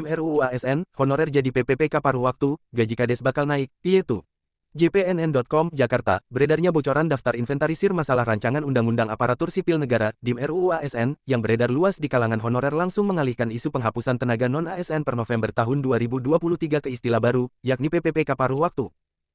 Dim RUU ASN, honorer jadi PPPK paruh waktu, gaji kades bakal naik, piye tuh? JPNN.com, Jakarta, beredarnya bocoran daftar inventarisir masalah rancangan Undang-Undang Aparatur Sipil Negara, Dim RUU ASN, yang beredar luas di kalangan honorer langsung mengalihkan isu penghapusan tenaga non-ASN per November tahun 2023 ke istilah baru, yakni PPPK paruh waktu.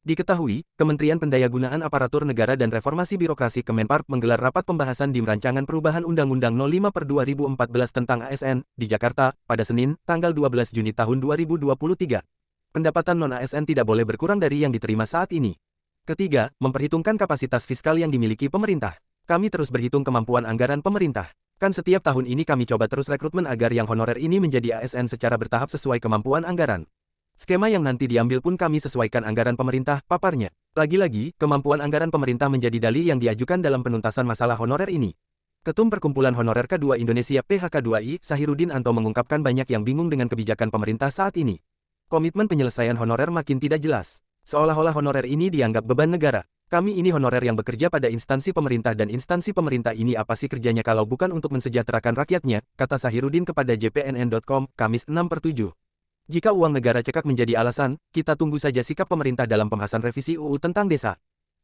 Diketahui, Kementerian Pendayagunaan Aparatur Negara dan Reformasi Birokrasi Kemenpar menggelar rapat pembahasan Dim Rancangan Perubahan Undang-Undang 05/2014 tentang ASN, di Jakarta, pada Senin, tanggal 12 Juni tahun 2023. Pendapatan non-ASN tidak boleh berkurang dari yang diterima saat ini. Ketiga, memperhitungkan kapasitas fiskal yang dimiliki pemerintah. Kami terus berhitung kemampuan anggaran pemerintah. Kan setiap tahun ini kami coba terus rekrutmen agar yang honorer ini menjadi ASN secara bertahap sesuai kemampuan anggaran. Skema yang nanti diambil pun kami sesuaikan anggaran pemerintah, paparnya. Lagi-lagi, kemampuan anggaran pemerintah menjadi dalih yang diajukan dalam penuntasan masalah honorer ini. Ketum Perkumpulan Honorer K2 Indonesia PHK2I, Sahiruddin Anto mengungkapkan banyak yang bingung dengan kebijakan pemerintah saat ini. Komitmen penyelesaian honorer makin tidak jelas. Seolah-olah honorer ini dianggap beban negara. Kami ini honorer yang bekerja pada instansi pemerintah dan instansi pemerintah ini apa sih kerjanya kalau bukan untuk mensejahterakan rakyatnya, kata Sahiruddin kepada JPNN.com, Kamis 6/7. Jika uang negara cekak menjadi alasan, kita tunggu saja sikap pemerintah dalam pembahasan revisi UU tentang desa.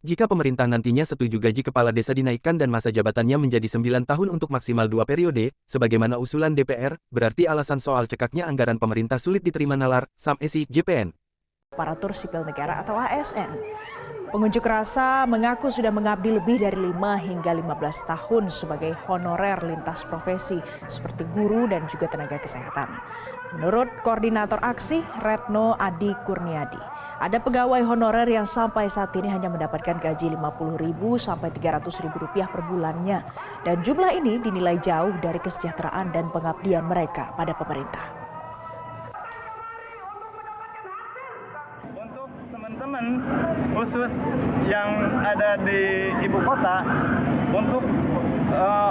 Jika pemerintah nantinya setuju gaji kepala desa dinaikkan dan masa jabatannya menjadi 9 tahun untuk maksimal 2 periode, sebagaimana usulan DPR, berarti alasan soal cekaknya anggaran pemerintah sulit diterima nalar, Sam Esi, JPN. Aparatur Sipil Negara atau ASN. Pengunjuk rasa mengaku sudah mengabdi lebih dari 5 hingga 15 tahun sebagai honorer lintas profesi seperti guru dan juga tenaga kesehatan. Menurut Koordinator Aksi, Retno Adi Kurniadi, ada pegawai honorer yang sampai saat ini hanya mendapatkan gaji Rp50.000 sampai Rp300.000 per bulannya. Dan jumlah ini dinilai jauh dari kesejahteraan dan pengabdian mereka pada pemerintah. Untuk teman-teman khusus yang ada di ibu kota, untuk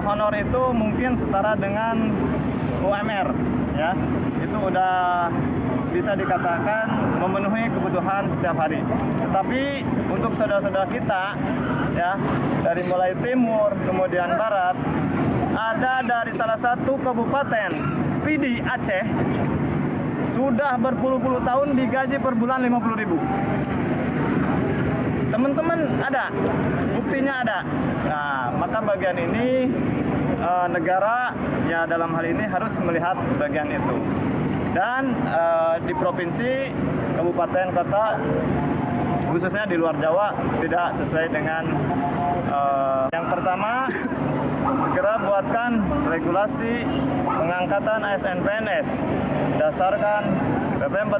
honor itu mungkin setara dengan UMR, ya. Itu udah bisa dikatakan memenuhi kebutuhan setiap hari. Tetapi untuk saudara-saudara kita, ya, dari mulai timur kemudian barat, ada dari salah satu kabupaten PD Aceh sudah berpuluh-puluh tahun digaji per bulan 50.000. Teman-teman ada, buktinya ada. Nah, maka bagian ini negara ya dalam hal ini harus melihat bagian itu. Dan di provinsi, kabupaten, kota, khususnya di luar Jawa tidak sesuai dengan yang pertama, segera buatkan regulasi pengangkatan ASN PNS, dasarkan PP 48